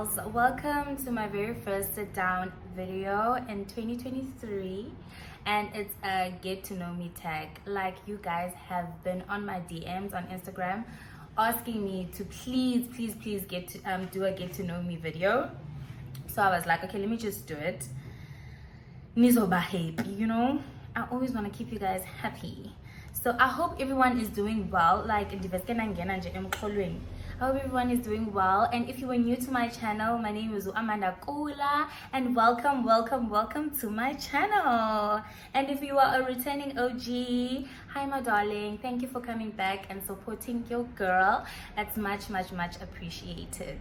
girls, welcome to my very first sit down video in 2023, and it's a get to know me tag. Like, you guys have been on my DMs on Instagram asking me to please get to do a get to know me video. So I was like, okay, let me just do it. Nizoba happy, you know, I always want to keep you guys happy. So I hope everyone is doing well. Like, I hope everyone is doing well. And if you are new to my channel, my name is Amanda Kula, and welcome to my channel. And if you are a returning OG, hi my darling, thank you for coming back and supporting your girl. That's much appreciated.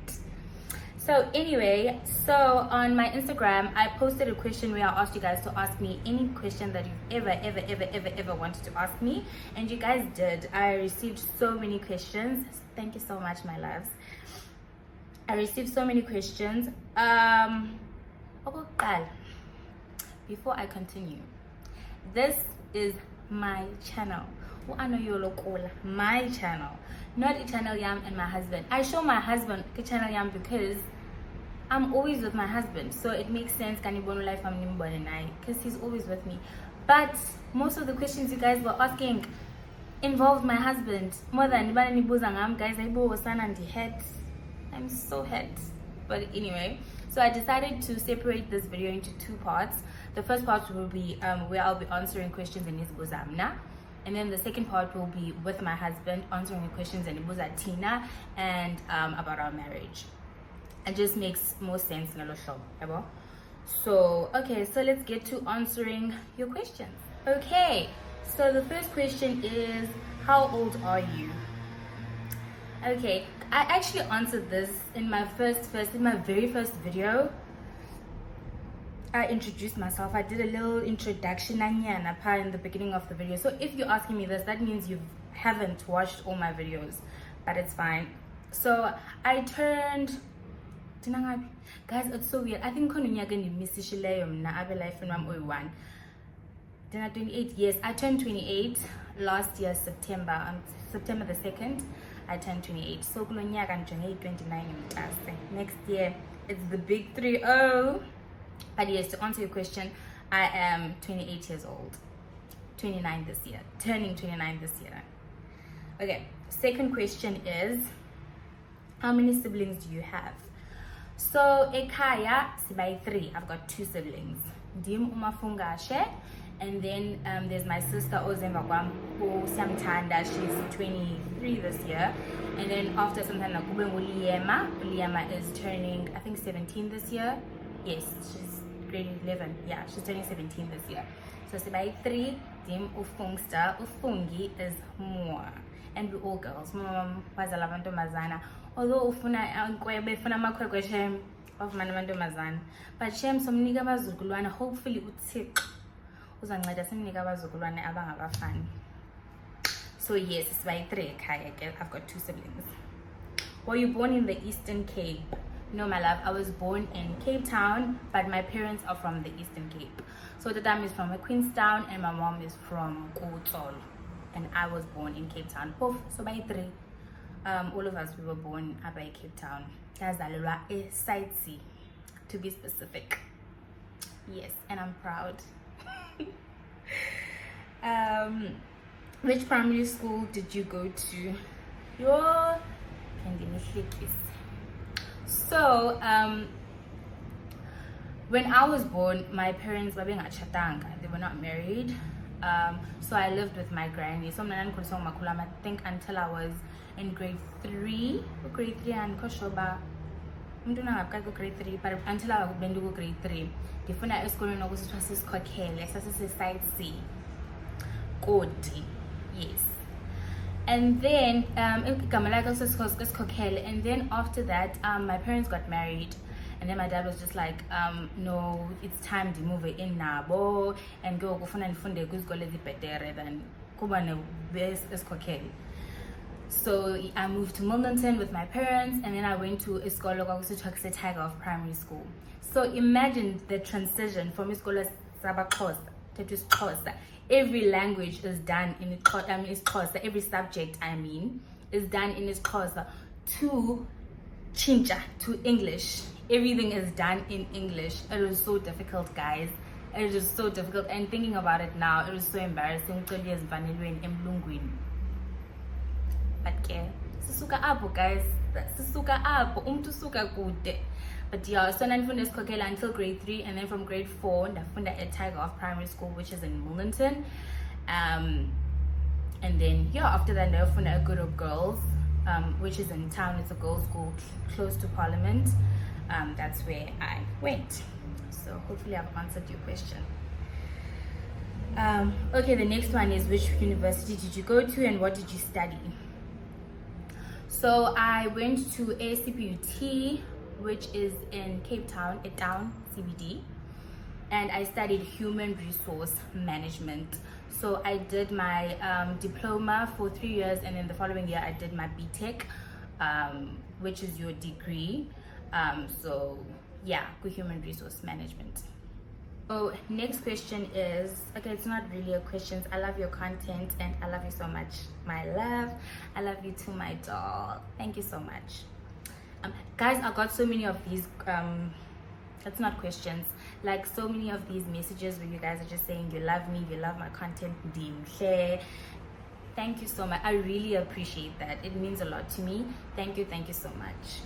So anyway, so on my Instagram, I posted a question where I asked you guys to ask me any question that you've ever wanted to ask me, and you guys did. I received so many questions. Thank you so much, my loves. I received so many questions. Before I continue, this is my channel. My channel, not a channel Yam and my husband. I show my husband the channel Yam because I'm always with my husband, so it makes sense because he's always with me. But most of the questions you guys were asking involved my husband more than guys. I'm so hurt. But anyway, so I decided to separate this video into two parts. The first part will be where I'll be answering questions in his bozamna, and then the second part will be with my husband answering the questions in Ibuza Tina and about our marriage. It just makes more sense in a show. So okay, so let's get to answering your questions. Okay, so the first question is, how old are you? Okay, I actually answered this in my very first video. I introduced myself. I did a little introduction in the beginning of the video. So if you're asking me this, that means you haven't watched all my videos, but it's fine. So I turned, guys, it's so weird. I think then at 28 years, I turned 28 last year, September. On September the 2nd, I turned 28. So 29. Next year, it's the big 3-0. But yes, to answer your question, I am 28 years old. 29 this year. Turning 29 this year. Okay, second question is, how many siblings do you have? So, ekaya, sibai 3. I've got 2 siblings. Dim umafungashe. And then there's my sister Ozembagwam, who Samtanda, she's 23 this year. And then after Samtanda, Uliema is turning, I think, 17 this year. Yes, she's grade 11. Yeah, she's turning 17 this year. So Sibai 3, Dim Ufungsta, Ufungi is more. And we're all girls. Wazalavanto Mazana. Although Ufuna Funa Makwe Shem of Manamanto Mazan. But Shem some nigga Mazugulana, hopefully Utsik. So yes, it's by 3. I've got 2 siblings. Were you born in the Eastern Cape? No, my love, I was born in Cape Town, but my parents are from the Eastern Cape. So the dad is from Queenstown and my mom is from Kotsol, and I was born in Cape Town. So by 3, all of us, we were born by Cape Town. That's a side C, to be specific. Yes, and I'm proud. Which primary school did you go to? So when I was born, my parents were being at Chatanga. They were not married. So I lived with my granny. So I think until I was in grade 3 and Koshoba. Grade 3, but until I went to grade 3, the phone I was going to was side C. Good, yes. And then and then after that, my parents got married, and then my dad was just like, no, it's time to move in now, and go and fund the goods go better than Kubane best is cocaine. So I moved to Milnerton with my parents, and then I went to a school of primary school. So imagine the transition from school to Xhosa. Every language is done in Xhosa. Every subject, is done in Xhosa to Chincha, to English. everything is done in English. It was so difficult, guys. It was so difficult, and thinking about it now, it was so embarrassing. But sisuka apho, guys, sisuka apho, umntu suka kude. But yeah, so nandifunda esikhokhela until grade 3, and then from grade 4 ndafunda at Tiger Off Primary School, which is in Millington. And then yeah, after that ndafunda at Good Hope Girls, which is in town. It's a girls' school close to Parliament. That's where I went. So hopefully I've answered your question. Okay, the next one is, which university did you go to and what did you study? So I went to ACPUT, which is in Cape Town, a town CBD, and I studied human resource management. So I did my diploma for 3 years, and then the following year I did my BTech, which is your degree. So yeah, with human resource management. So next question is, okay, it's not really a question. I love your content and I love you so much, my love. I love you too, my doll. Thank you so much. Guys, I got so many of these that's not questions, like so many of these messages where you guys are just saying you love me, you love my content. Thank you so much. I really appreciate that. It means a lot to me. Thank you so much.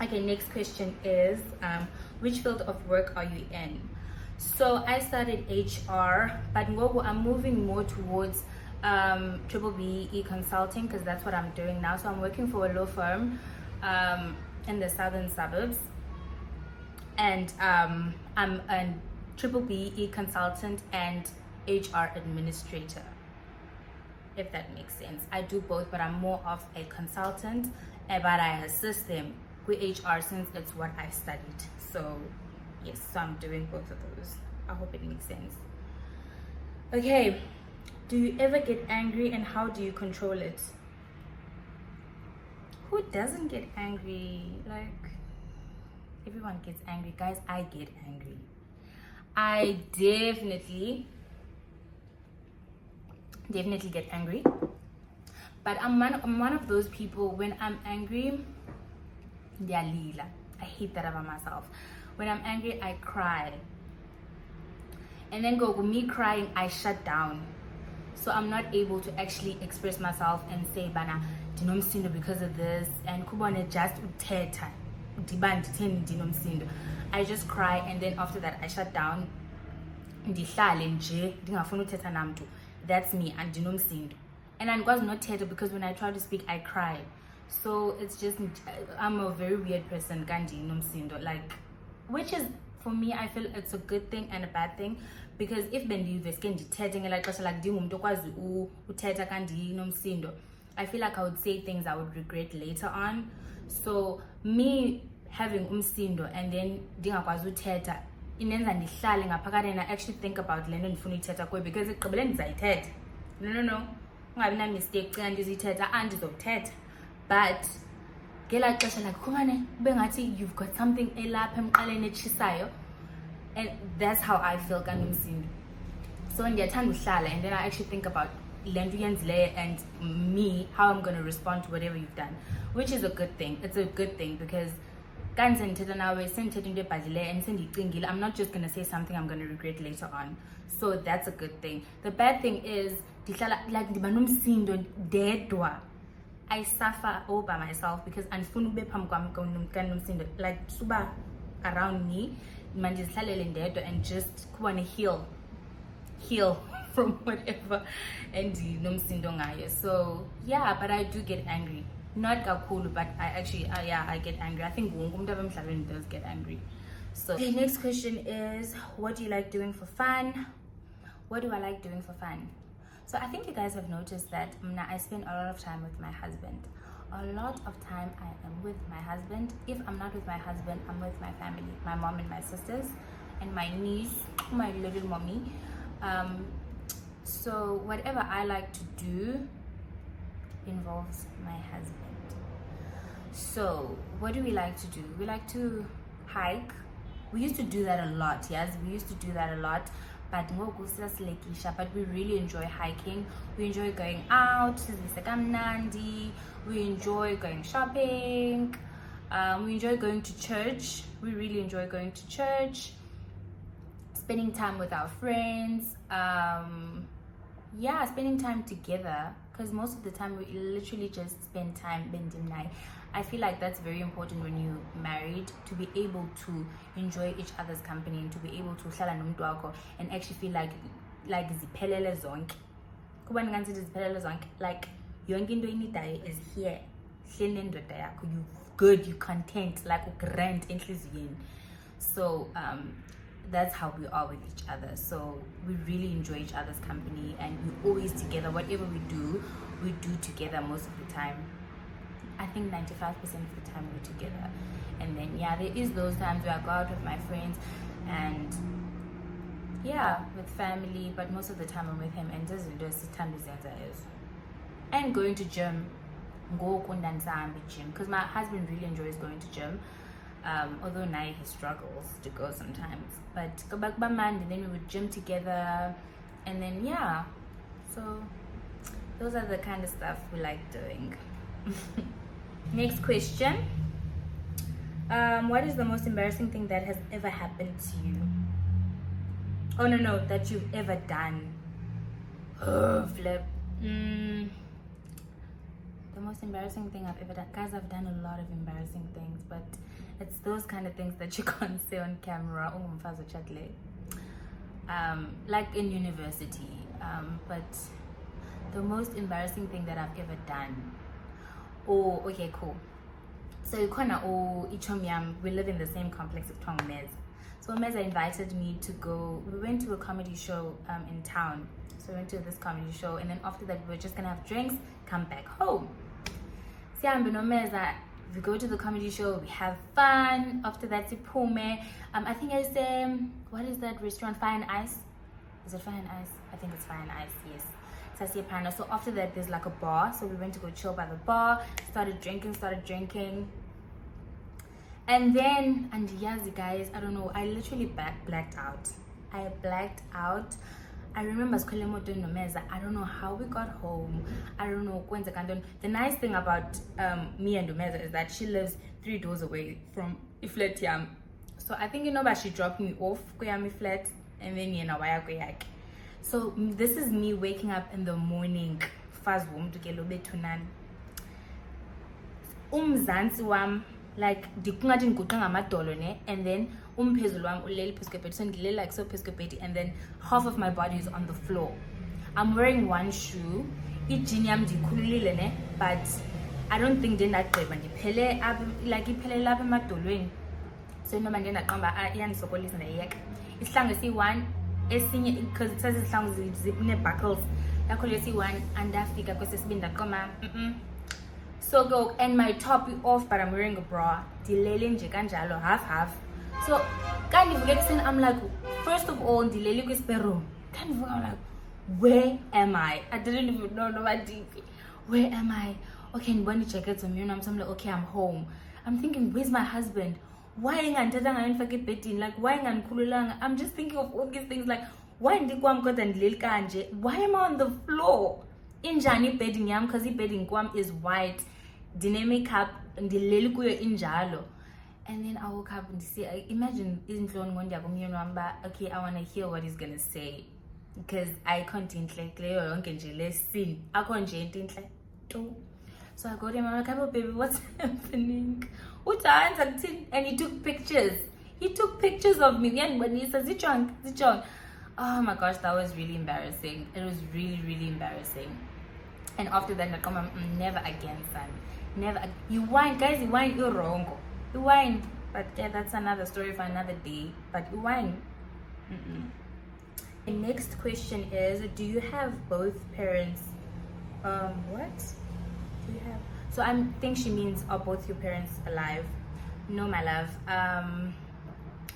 Okay, next question is, which field of work are you in? So I started HR, but I'm moving more towards triple BE consulting, because that's what I'm doing now. So I'm working for a law firm in the southern suburbs, and I'm a triple BE consultant and HR administrator, if that makes sense. I do both, but I'm more of a consultant, but I assist them with HR since it's what I studied. So yes, so I'm doing both of those. I hope it makes sense. Okay, do you ever get angry and how do you control it? Who doesn't get angry? Like, everyone gets angry, guys. I get angry. I definitely get angry, but I'm one of those people, when I'm angry, I hate that about myself. When I'm angry, I cry, and then me crying, I shut down. So I'm not able to actually express myself and say bana dinomsindo because of this, and kubone just uthetha dibandi theni dinomsindo. I just cry, and then after that I shut down. Ndihlale nje ndingafuna uthetha namntu. That's me, and dinomsindo. And I was not thetha because when I try to speak I cry. So it's just, I'm a very weird person, kandi nomsindo, like, which is, for me, I feel it's a good thing and a bad thing, because if bendiveske ndithethe ngelaa xesha like ndingumuntu okwazi uthetha kandi nomsindo, I feel like I would say things I would regret later on. So me having umsindo and then ndingakwazi uthetha inenza ndihlale ngaphakathi, and I actually think about le nto ndifuna uyithetha kuyo, because ekugqibeleni ndizayithetha. No, ungabi na mistake xa ndizithetha andizothetha. But ngelaa xesha like khumane kube ngathi you've got something elapha emqaleni etshisayo, and that's how I feel kanomsindo. So ndiyathanda uhlala, and then I actually think about le nto uyenzileyo and me, how I'm going to respond to whatever you've done, which is a good thing. It's a good thing, because kanti sendithetha nawe sendithetha into ebhadlileyo and sendiyicingile, I'm not just going to say something I'm going to regret later on. So that's a good thing. The bad thing is ndihlala like ndiba nomsindo ndedwa. I suffer all by myself because andifuna ube phambi kwam kanomsindo, like suba around me, mandizihlalele ndedwa and just kubone heal from whatever and nomsindo ngayo. So yeah, but I do get angry, not kakhulu, but I actually I get angry. I think wonke umuntu apha emhlabeni does get angry. So the next question is, what do you like doing for fun? What do I like doing for fun? So I think you guys have noticed that I spend a lot of time with my husband. A lot of time I am with my husband. If I'm not with my husband, I'm with my family, my mom and my sisters, and my niece, my little mommy. So whatever I like to do involves my husband. So what do we like to do? We like to hike. We used to do that a lot, yes, we used to do that a lot. But we really enjoy hiking. We enjoy going out. We enjoy going shopping. We enjoy going to church. We really enjoy going to church, spending time with our friends. Yeah, spending time together, because most of the time we literally just spend time bending night. I feel like that's very important when you're married, to be able to enjoy each other's company and to be able to hlala nomuntu wakho and actually feel like ziphelele zonke. Kuba ngingathi ziphelele zonke, like yonke into oyinidayo is here. Hleli nendoda yakho, you good, you content, like ugrand enhliziyweni. So that's how we are with each other. So we really enjoy each other's company, and we're always together. Whatever we do together most of the time. I think 95% of the time we're together. And then yeah, there is those times where I go out with my friends and yeah, with family, but most of the time I'm with him, and doesn't do as time as is. And going to gym, because my husband really enjoys going to gym. Although now he struggles to go sometimes, but go back by Monday, and then we would gym together, and then yeah, so those are the kind of stuff we like doing. Next question. What is the most embarrassing thing that has ever happened to you? Oh no, that you've ever done. Oh, flip. The most embarrassing thing I've ever done, guys, I've done a lot of embarrassing things, but it's those kind of things that you can't say on camera. Like in university. But the most embarrassing thing that I've ever done. Oh, okay, cool. So we live in the same complex of Mez. So Meza invited me to go. We went to a comedy show in town. So we went to this comedy show, and then after that we were just gonna have drinks, come back home. We go to the comedy show, we have fun. After that, I think it's what is that restaurant? Fire and Ice? Is it Fire and Ice? I think it's Fire and Ice, yes. So after that, there's like a bar. So we went to go chill by the bar, started drinking. And then, and yes, guys, I don't know, I literally blacked out. I blacked out. I remember I don't know how we got home. I don't know. The nice thing about me and Dumeza is that she lives 3 doors away from Iflet Yam. So I think she dropped me off Kuyami flat, and then so this is me waking up in the morning. Fast warm to get a bit tunan. Wam like dikungathi ngiguqa ngamadolo ne, and then umphezulu wami uleli phezu, so ngilele like so phezu, and then half of my body is on the floor. I'm wearing one shoe. Ijini yami ndikhululile ne, but I don't think ndinagqiba ndiphele like iphele lapha emadolweni. So noma ndinaqamba iyandisokolisa ndayiyeka. Isihlangu esi1 esinye, because it says isihlangu zine-buckles, yakho lesi1 andafika kwesesibini ndaqoma so go, and my top is off, but I'm wearing a bra. Dilele nje kanjalo, half. So can't you forget, I'm like, first of all, dilele kwisperoom. Can't you forget, I'm like, where am I? I didn't even know what deep. Where am I? Okay, and when you check it, so I'm like, okay, I'm home. I'm thinking, where's my husband? Why ain't like why ain't I'm just thinking of all these things, like why am I on the floor? Injani bedding yam, because the bedding kwam is white. Dine makeup and the lelikuyo injalo. And then I woke up and see, imagine okay, I wanna hear what he's gonna say. Because I can't so I go to him, I'm like, oh baby, what's happening? And he took pictures. He took pictures of me. And when he says, Zichong. Oh my gosh, that was really embarrassing. It was really, really embarrassing. And after that, I come, never again, son. Never. You whine, guys, you whine, you're wrong. You whine. But yeah, that's another story for another day. But you whine. The next question is, do you have both parents? What? Do you have? So I think she means, are both your parents alive? No, my love.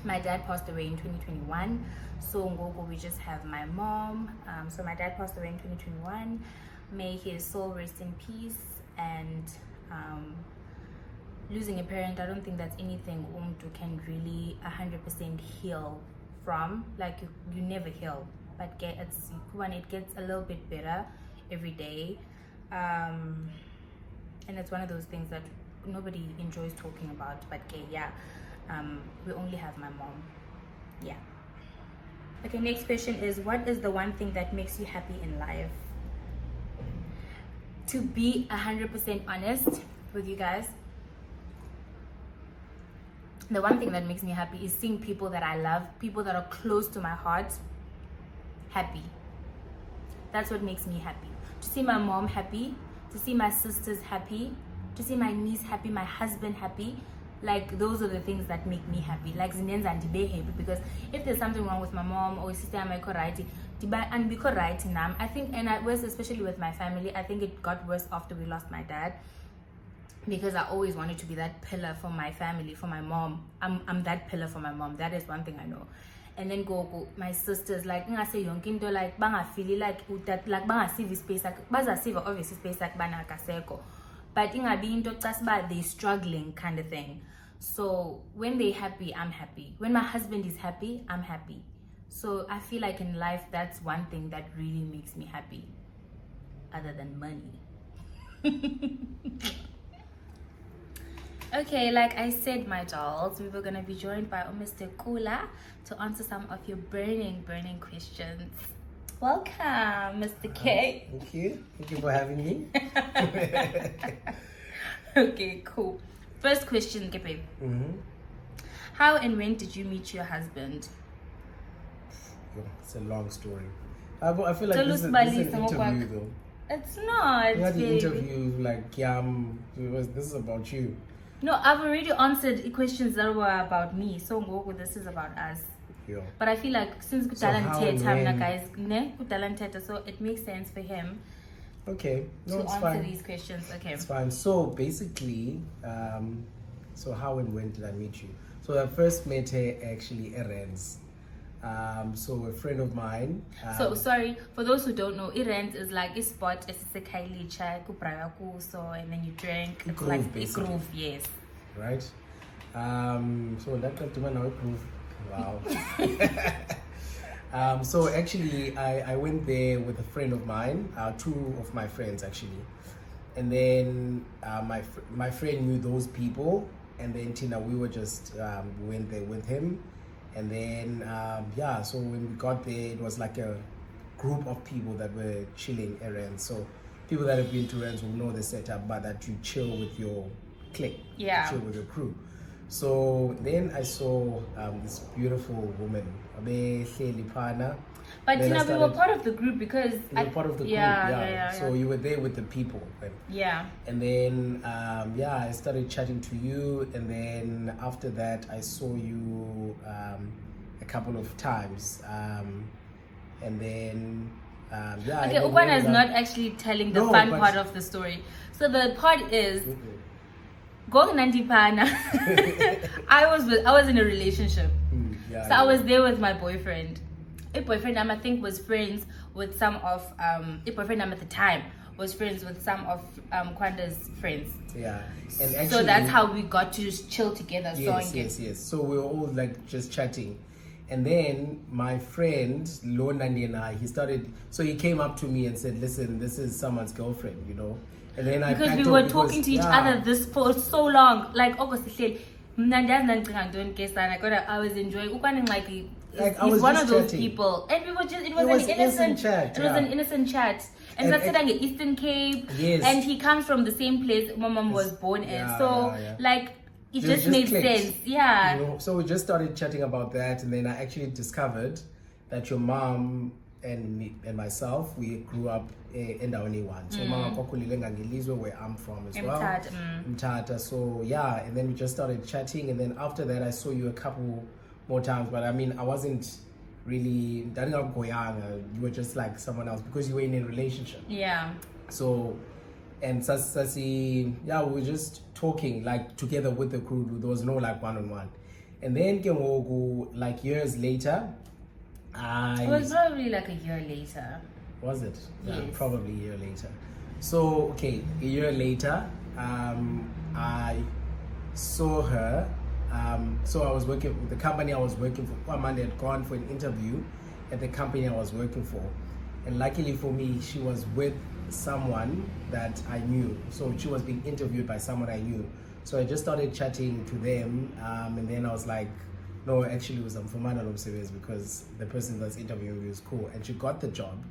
My dad passed away in 2021. So Ngogo, we just have my mom. So my dad passed away in 2021. May his soul rest in peace. And losing a parent, I don't think that's anything Umtu can really 100% heal from. Like you never heal, but it gets a little bit better every day. And it's one of those things that nobody enjoys talking about. But okay, yeah, we only have my mom. Yeah. Okay, next question is, what is the one thing that makes you happy in life? To be 100% honest with you guys, the one thing that makes me happy is seeing people that I love, people that are close to my heart, happy. That's what makes me happy. To see my mom happy, to see my sisters happy, to see my niece happy, my husband happy. Like, those are the things that make me happy. Like, Zinenza and Dibe happy, because if there's something wrong with my mom or sister, I'm right, and because right now, I think, and I was, especially with my family, I think it got worse after we lost my dad, because I always wanted to be that pillar for my family, for my mom. I'm that pillar for my mom. That is one thing I know. And then go my sisters, like I say yonkindo, like banga feel like that, like banga see space, like baza see obviously space like bana kaseko, but inga being to just bad, they struggling kind of thing. So when they happy, I'm happy. When my husband is happy, I'm happy. So I feel like in life, that's one thing that really makes me happy, other than money. Okay, like I said, my dolls, we were gonna be joined by Mr. Kula to answer some of your burning questions. Welcome, Mr. K. Thank you for having me. Okay, cool. First question, Kepe. How and when did you meet your husband? It's a long story. I feel like this is an interview though. It's not. You had the interview like this is about you. No, I've already answered questions that were about me. So this is about us. Yeah. But I feel like since guys, so it makes sense for him. Okay. No, to answer these questions. Okay. It's fine. So basically, so how and when did I meet you? So I first met her actually Erens. So a friend of mine. So sorry for those who don't know, Erens is like a spot. It's a kaili chai so and then you drink. It's like a groove, yes. Right. So that got to now groove. Wow. So actually, I went there with a friend of mine, two of my friends actually, and then my friend knew those people, and then Tina, we were just went there with him, and then yeah. So when we got there, it was like a group of people that were chilling around. So people that have been to Rennes will know the setup, but that you chill with your clique, yeah, chill with your crew. So then I saw this beautiful woman, but you know, we were part of the group because we were part of the group, yeah. So you were there with the people, right? Yeah. And then yeah, I started chatting to you, and then after that I saw you a couple of times, and then yeah. Okay, Ukwana is not actually telling the fun part of the story. So the part is. Going Nandipana, I was in a relationship, so I was there with my boyfriend. A boyfriend I think was friends with some of a boyfriend at the time was friends with some of Kwanda's friends. Yeah, and actually, so that's how we got to just chill together. Yes. So we were all like just chatting, and then my friend Lonandi and I, he came up to me and said, "Listen, this is someone's girlfriend, you know." And then because we were talking to each other this for so long, like August said, I was enjoying. He's one of those people, and we were just—it was an innocent chat. It was an innocent chat, and that's in Eastern Cape. Yes. And he comes from the same place my mom was born in, so like it just made sense. Yeah. You know, so we just started chatting about that, and then I actually discovered that your mom and me and myself, we grew up in Daoniwan. So mama kokulilenga ngilizwe where I'm from as well. Mtata. So yeah, and then we just started chatting, and then after that I saw you a couple more times, but I mean I wasn't really you were just like someone else because you were in a relationship. Yeah. So and Sasi, yeah, we were just talking like together with the crew. There was no like one-on-one. And then like years later, it was probably like a year later. Was it? Yes. Yeah, probably a year later. So, okay, a year later, I saw her. So I was working with the company I was working for. One Monday had gone for an interview at the company I was working for. And luckily for me, she was with someone that I knew. So she was being interviewed by someone I knew. So I just started chatting to them, and then I was like, no, actually it was because the person that's interviewing me was cool, and she got the job.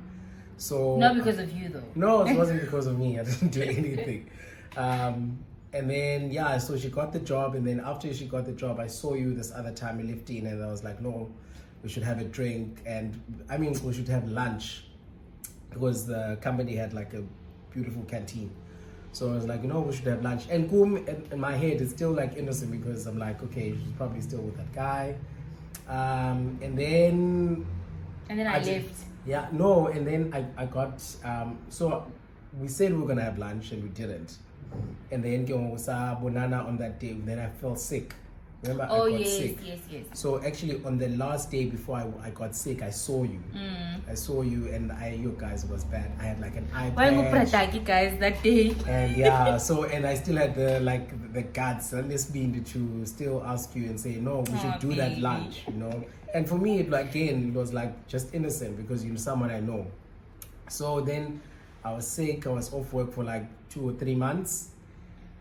So not because of you though. No, it wasn't because of me. I didn't do anything. And then yeah, so she got the job, and then after she got the job, I saw you this other time in lifting, and I was like, no, we should have a drink, and I mean we should have lunch, because the company had like a beautiful canteen. So I was like, we should have lunch. And in my head, it's still like innocent, because I'm like, okay, she's probably still with that guy. And then I left. Yeah, no, and then I got, so we said we were going to have lunch, and we didn't. And then Bonana on that day, then I felt sick. Remember, I got sick. Yes. So actually, on the last day before I got sick, I saw you. I saw you, and you guys, was bad. I had like an eye patch. Guys that day? And yeah, and I still had the guts and this being to still ask you and say, no, we should do that lunch, And for me, it was like just innocent, because you're someone I know. So then I was sick. I was off work for like 2 or 3 months.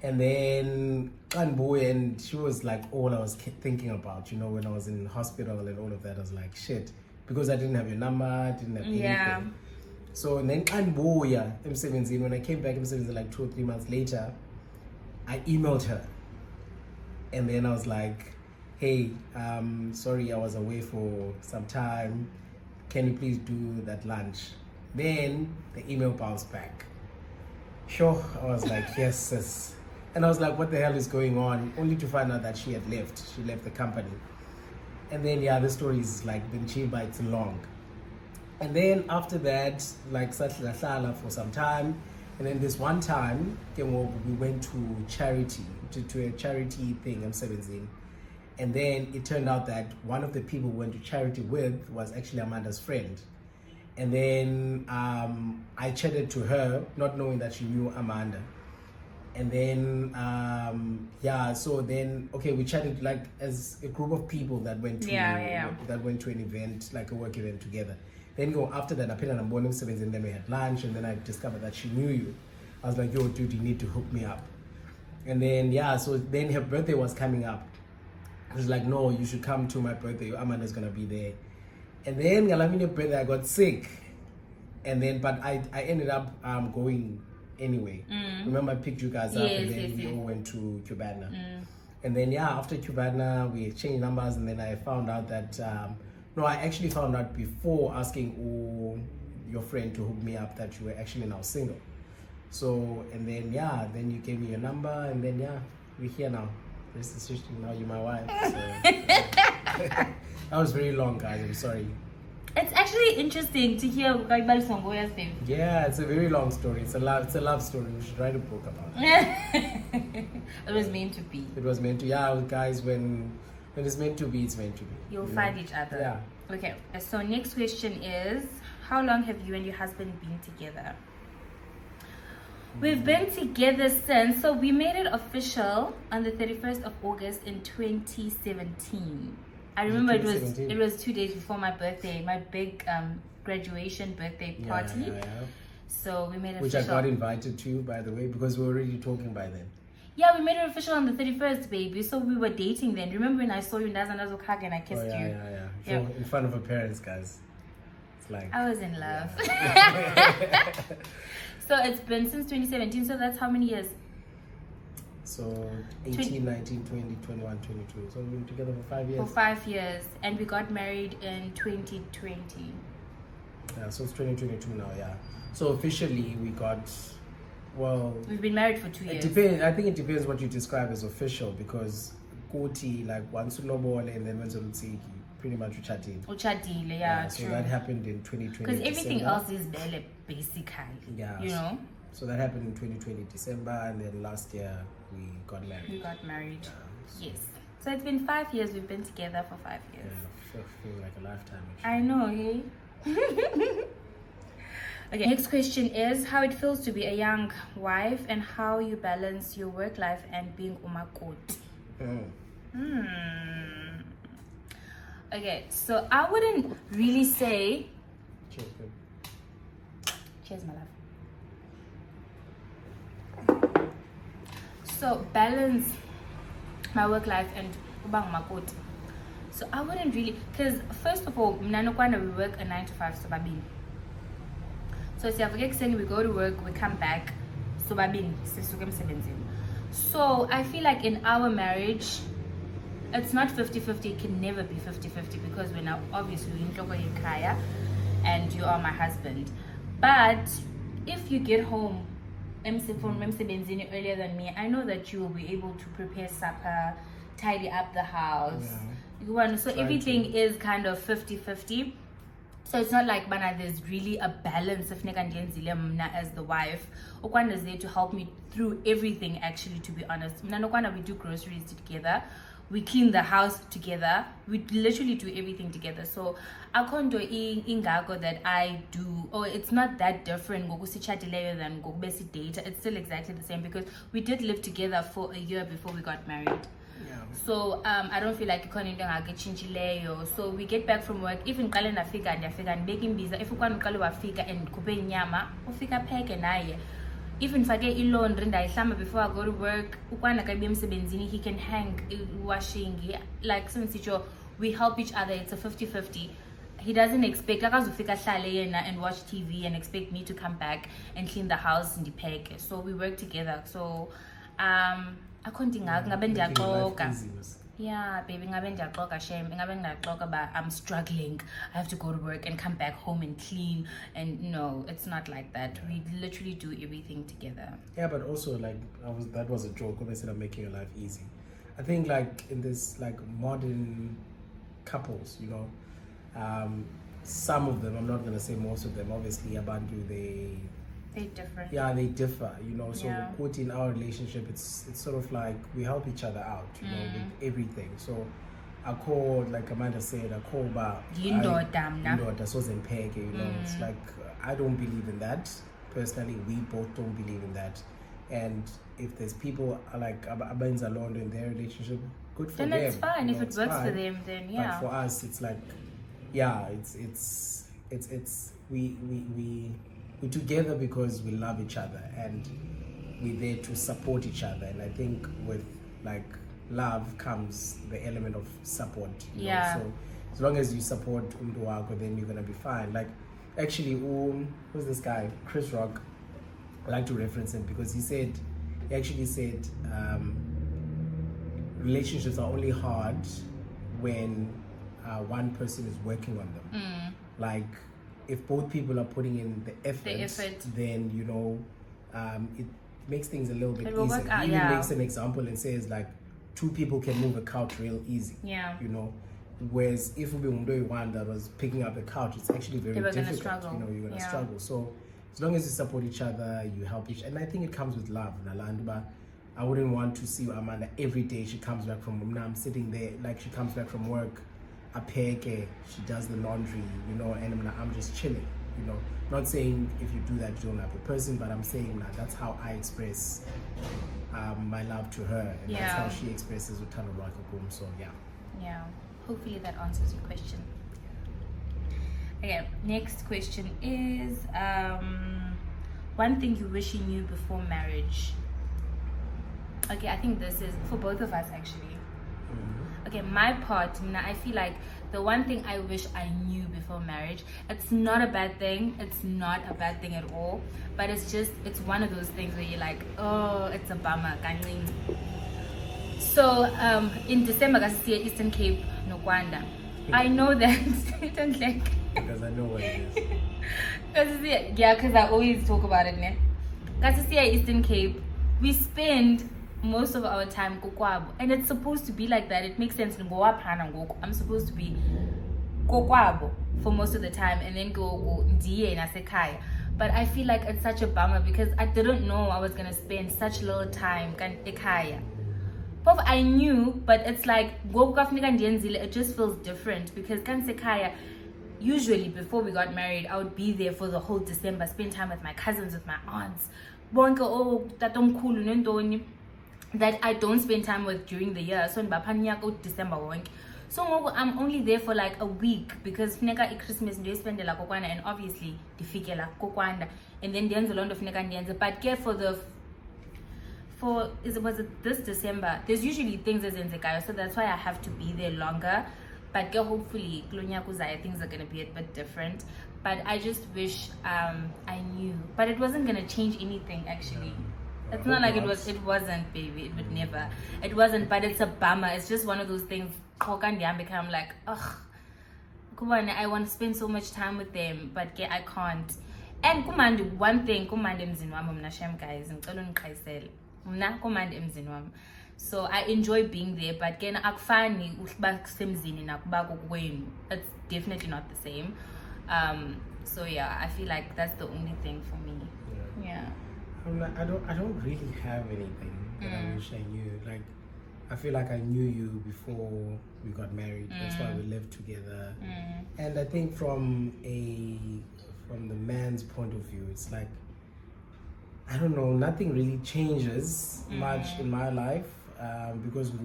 And then and she was like all I was thinking about, when I was in hospital and all of that. I was like, shit, because I didn't have your number, I didn't have anything. Yeah. So and then M17, when I came back M17 like 2 or 3 months later, I emailed her. And then I was like, hey, sorry, I was away for some time. Can you please do that lunch? Then the email bounced back. Sure, I was like, yes, sis. And I was like, what the hell is going on? Only to find out that she had left. She left the company. And then, yeah, the story is like, been chill by it's long. And then after that, like, for some time. And then this one time, we went to charity, to a charity thing, M17. And then it turned out that one of the people we went to charity with was actually Amanda's friend. And then I chatted to her, not knowing that she knew Amanda. And then, so then, okay, we chatted like as a group of people that went to that went to an event, like a work event together. Then after that, I put on a morning sevens, and then we had lunch, and then I discovered that she knew you. I was like, yo, dude, you need to hook me up. And then, so then her birthday was coming up. I was like, no, you should come to my birthday. Amanda's going to be there. And then, Galamine birthday, I got sick. And then, but I ended up going anyway. Remember, I picked you guys up, and then we all went to Cubana. And then, after Cubana, we exchanged numbers, and then I found out that, I actually found out before asking your friend to hook me up that you were actually now single. So, and then, then you gave me your number, and then, we're here now. This is just now you're my wife. So. That was very long, guys. I'm sorry. It's actually interesting to hear Songoya's thing. Yeah, it's a very long story. It's a love story. We should write a book about it. It was meant to be. It was meant to. Yeah, guys, when it's meant to be, it's meant to be. You'll find each other. Yeah. Okay. So next question is, how long have you and your husband been together? We've been together since, so we made it official on the 31st of August in 2017. I remember it was 2 days before my birthday, my big graduation birthday party. Yeah. So we made it official. Which I got invited to, by the way, because we were already talking by then. Yeah, we made it official on the 31st, baby. So we were dating then. Remember when I saw you in Dazanazokag and I kissed you? Yeah. So in front of her parents, guys. It's like... I was in love. Yeah. So it's been since 2017, so that's how many years? So 18, 19, 20, 21, 22. So we've been together for 5 years. For 5 years. And we got married in 2020. Yeah, so it's 2022 now, yeah. So officially we got, we've been married for 2 years. It depends. I think it depends what you describe as official, because Koti, like once Unobole and then once Ulutsiki, pretty much Uchadile, yeah, true. So that happened in 2020. Because everything else is bele, basically. Yeah. You know? So that happened in 2020 December, and then last year we got married. Yes. So it's been 5 years. We've been together for 5 years. Yeah, feel like a lifetime. Actually. I know, hey? Okay, next question is how it feels to be a young wife and how you balance your work life and being umakoti. Okay, so I wouldn't really say... Cheers, my love. So balance my work life and ubang makoti. So I wouldn't really, because first of all, mnanokwana we work a 9 to 5 so babini. So we go to work, we come back, so babini sisuke emsebenzini. So I feel like in our marriage, it's not 50-50, it can never be 50-50 because we're now obviously in Kaya and you are my husband. But if you get home from emsebenzini earlier than me, I know that you will be able to prepare supper, tidy up the house. Yeah. So everything is kind of 50-50. So it's not like there's really a balance of as the wife. Okwana is there to help me through everything, actually, to be honest. We do groceries together. We clean the house together. We literally do everything together. So akondo ingago that I do, or it's not that different than data. It's still exactly the same because we did live together for a year before we got married. Yeah. So I don't feel like you can't chinchileyo. So we get back from work, even kalenda fika and baking visa. If you can't fika and kupe nyama, ufika peke naye. Even if I get laundry before I go to work, he can hang washing. Like since we help each other, it's a 50-50. He doesn't expect and watch TV and expect me to come back and clean the house and the peg. So we work together. So yeah, baby, I'm struggling. I have to go to work and come back home and clean. And no, it's not like that. We literally do everything together. Yeah, but also that was a joke when I said I'm making your life easy. I think like in this like modern couples, some of them, I'm not gonna say most of them, obviously Abantu, they differ. Yeah, they differ, so put in our relationship, it's sort of like we help each other out, with everything. So I call, like Amanda said, I call it's like I don't believe in that. Personally, we both don't believe in that. And if there's people like Abans alone in their relationship, good for them. Then it's fine. If it works for them, then yeah. But for us, it's like, yeah, it's we're together because we love each other and we're there to support each other. And I think with like love comes the element of support. Yeah. So as long as you support Umduwako, then you're gonna be fine. Like actually, who's this guy? Chris Rock. I like to reference him because he actually said relationships are only hard when one person is working on them. Like if both people are putting in the effort. Then it makes things a little bit easier. He even makes an example and says like 2 people can move a couch real easy. Yeah. Whereas if we were one that was picking up the couch, it's actually very difficult. You're gonna struggle. So as long as you support each other, you help each, and I think it comes with love. I wouldn't want to see Amanda every day. She comes back from I'm sitting there, like she comes back from work, she does the laundry, and I'm just chilling, Not saying if you do that you don't love a person, but I'm saying that that's how I express my love to her, and that's how she expresses Utano Rakakum. So yeah, hopefully that answers your question. Okay, next question is one thing you wish you knew before marriage. Okay, I think this is for both of us actually. Okay, my part, I feel like the one thing I wish I knew before marriage, it's not a bad thing. It's not a bad thing at all. But it's one of those things where you're like, oh, it's a bummer. So in December, I see Eastern Cape, Nokwanda. I know that. Don't like. Because I know what it is. Because I always talk about it. Because see Eastern Cape, we spend most of our time kokwabo, and it's supposed to be like that. It makes sense. I'm supposed to be kokwabo for most of the time, and then go ndiye nasekhaya. But I feel like it's such a bummer because I didn't know I was gonna spend such little time ekhaya. I knew, but it's like it just feels different because kansekhaya. Usually before we got married, I would be there for the whole December, spend time with my cousins, with my aunts. That I don't spend time with during the year. So in December, so I'm only there for like a week because Christmas they spend la kokwana, and obviously the fikela kokwanda, and then there's a lot of but care for the was it this December? There's usually things as in Zekayo, so that's why I have to be there longer. But hopefully, things are gonna be a bit different. But I just wish I knew. But it wasn't gonna change anything actually. It's not like it wasn't, baby. It would never. It wasn't, but it's a bummer. It's just one of those things. I'm like, ugh. I want to spend so much time with them, but I can't. And one thing, guys, so I enjoy being there, but it's definitely not the same. So yeah, I feel like that's the only thing for me. Yeah. I don't really have anything that I wish I knew. Like, I feel like I knew you before we got married. That's why we lived together. And I think from the man's point of view, it's like, I don't know, nothing really changes much in my life because the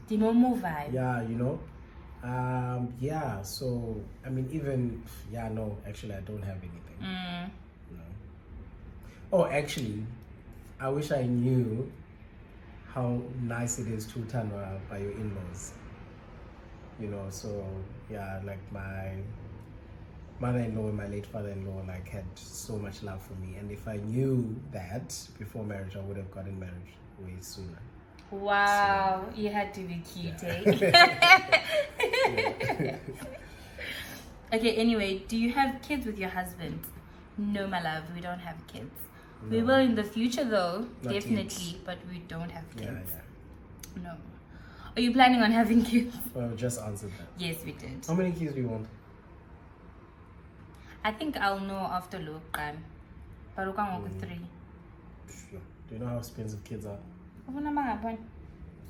normal vibe. Yeah, you know. Yeah, so I mean, no, actually I don't have anything. No. Oh, actually, I wish I knew how nice it is to turn by your in-laws. You know, so yeah, like my mother-in-law and my late father-in-law like had so much love for me, and if I knew that before marriage, I would have gotten married way sooner. Wow, so, you had to be cute, yeah. Okay, anyway, do you have kids with your husband? No, my love, we don't have kids. No. We will in the future though, not definitely, yet. But we don't have kids. Yeah. No. Are you planning on having kids? Well, we just answered that. Yes, we did. How many kids do you want? I think I'll know after Lokan. But we can with 3. Sure. Do you know how expensive kids are?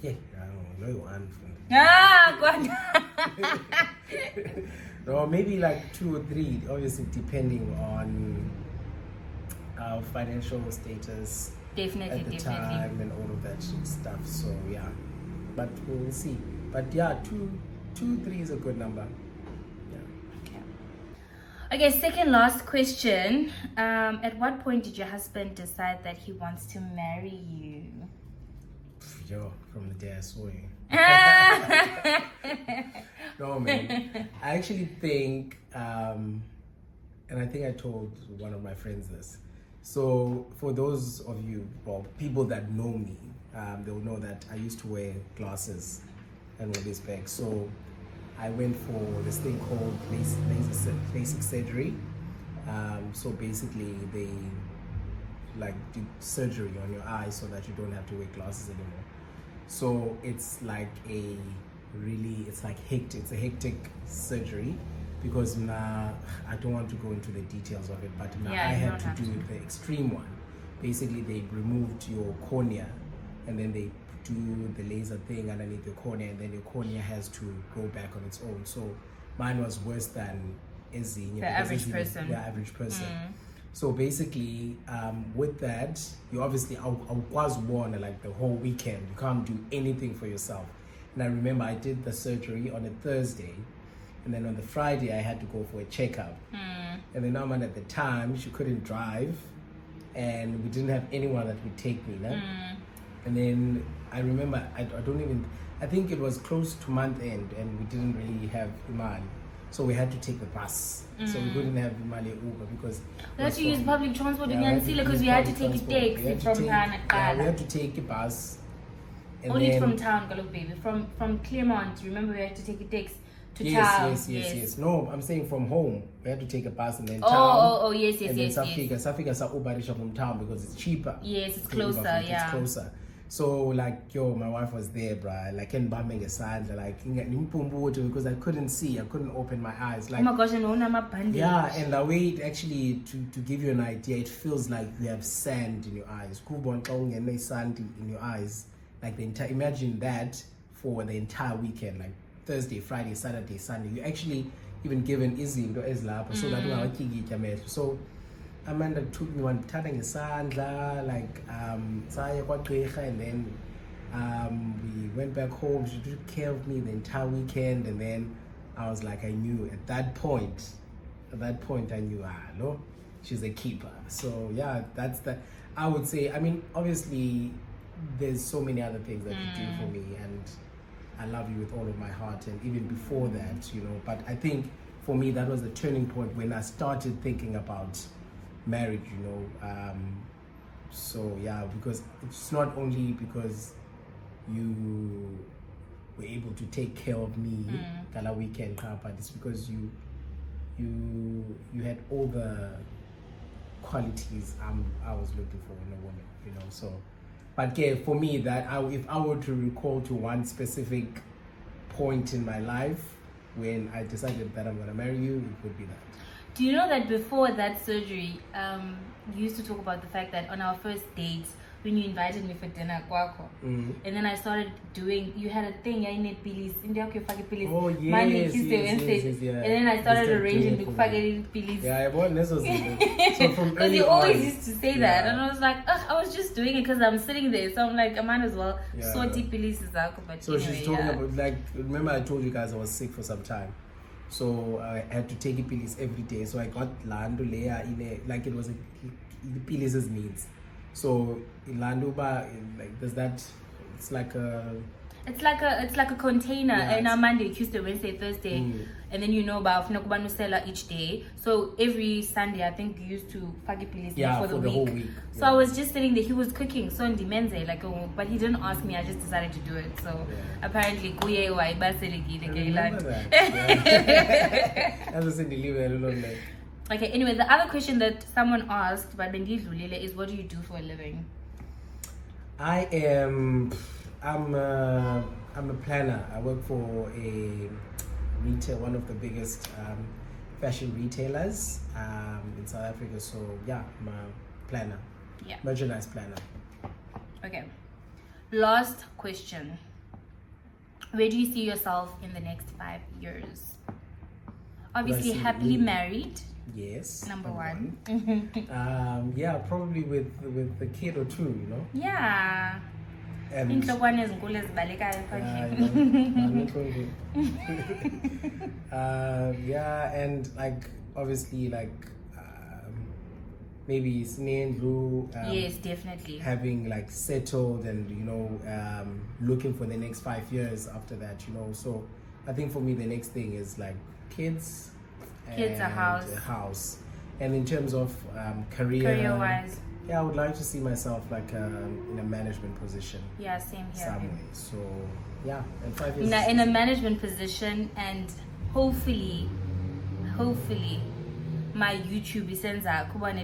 Yeah, I know you want. No, maybe like 2 or 3, obviously depending on our financial status at the time and all of that stuff. So yeah, but we'll see. But yeah, 2, 3 is a good number. Okay, second last question. At what point did your husband decide that he wants to marry you? From the day I saw you. No, man. I actually think, and I think I told one of my friends this. So for those of you, well, people that know me, they'll know that I used to wear glasses and all this back. So I went for this thing called LASIK surgery. So basically they like do surgery on your eyes so that you don't have to wear glasses anymore. So it's like it's a hectic surgery because I don't want to go into the details of it, but I had to do the extreme one. Basically they removed your cornea and then they do the laser thing underneath your cornea, and then your cornea has to go back on its own. So mine was worse than Izzy, the average person. The average person. So basically, with that, you obviously, I was born like the whole weekend. You can't do anything for yourself. And I remember I did the surgery on a Thursday, and then on the Friday I had to go for a checkup. And then Norman at the time, she couldn't drive, and we didn't have anyone that would take me. And then I remember, I think it was close to month end, and we didn't really have Imani. So we had to take the bus. So we couldn't have Imali Uber because we had to use public transport in Yansila because we had to take a taxi from town. We had to take a bus. Only from town, baby. From Claremont, remember we had to take a taxi to town. Yes. No, I'm saying from home. We had to take a bus and then town. Oh, yes. And then Safika sa Uberisha from town because it's cheaper. Yes, it's closer, It's closer. So like, my wife was there, bruh. Like, in bumming a sand, like, because I couldn't see, I couldn't open my eyes. Like, oh my gosh, and yeah, and the way it actually, to give you an idea, it feels like you have sand in your eyes. And sand in your eyes. Like imagine that for the entire weekend, like Thursday, Friday, Saturday, Sunday. You actually even given Izzy into Islam, so that so Amanda took me one turning a sandla, like and then we went back home. She took care of me the entire weekend, and then I was like, I knew at that point I knew, no, she's a keeper. So yeah, that's the. I would say, I mean, obviously, there's so many other things that you do for me, and I love you with all of my heart, and even before that, you know. But I think for me, that was the turning point when I started thinking about marriage, you know. So yeah, because it's not only because you were able to take care of me that weekend, but it's because you had all the qualities I was looking for in a woman, you know. So, but yeah, for me, that if I were to recall to one specific point in my life when I decided that I'm gonna marry you, it would be that. Do you know that before that surgery, you used to talk about the fact that on our first date, when you invited me for dinner, kwako, and then I started doing, you had a thing, I need pillies, oh yes, and then I started arranging the pillies. Yeah, I bought this was so from because you always used to say that, and I was like, I was just doing it because I'm sitting there, so I'm like, I might as well sort pillies. But so anyway, she's talking about, like, remember I told you guys I was sick for some time. So I had to take pills every day. So I got Lando Leia in a, like, it was the pills needs. So in Landuba, like, there's that, it's like a container, and on Monday, Tuesday, Wednesday, Thursday, and then you know about Nusela each day. So every Sunday, I think you used to fagi pills for the whole week. So I was just sitting there. He was cooking so in Dimenze, like, but he didn't ask me. I just decided to do it. So apparently, kuye wa ibaselegi the Gayland. Okay, anyway, the other question that someone asked, but is what do you do for a living? I'm a planner. I work for a retail, one of the biggest fashion retailers in South Africa. So yeah, I'm a planner. Yeah. Merchandise planner. Okay. Last question. Where do you see yourself in the next 5 years? Obviously, happily married. Yes. Number one. Yeah, probably with a kid or two, you know. Yeah. And yeah, and like obviously like maybe Snendru, yes, definitely having like settled and, you know, looking for the next 5 years after that, you know. So I think for me the next thing is like kids, a house. And in terms of career wise, yeah, I would like to see myself like in a management position. Yeah, same here. Some way. So yeah, and 5 years. In a management position, and hopefully, my YouTube is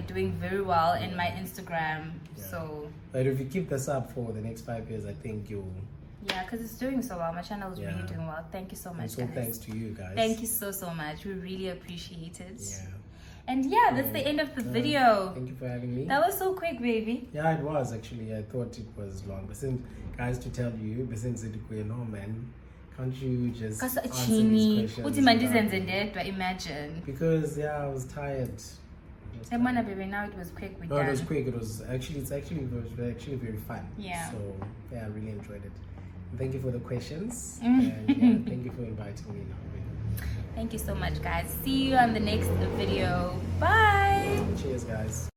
doing very well, and my Instagram. Yeah. So. But if you keep this up for the next 5 years, I think you'll. Yeah, because it's doing so well. My channel is really doing well. Thank you so much, guys. Thanks to you guys. Thank you so much. We really appreciate it. Yeah. And yeah, that's the end of the video. Thank you for having me. That was so quick, baby. Yeah, it was actually. I thought it was long. But since, guys, to tell you, but since it no man, can't you just answer these questions? Imagine. Because yeah, I was tired. Baby, now it was quick. It was quick. It was actually very fun. Yeah. So yeah, I really enjoyed it. Thank you for the questions. And yeah, thank you for inviting me. Thank you so much, guys. See you on the next video. Bye. Cheers, guys.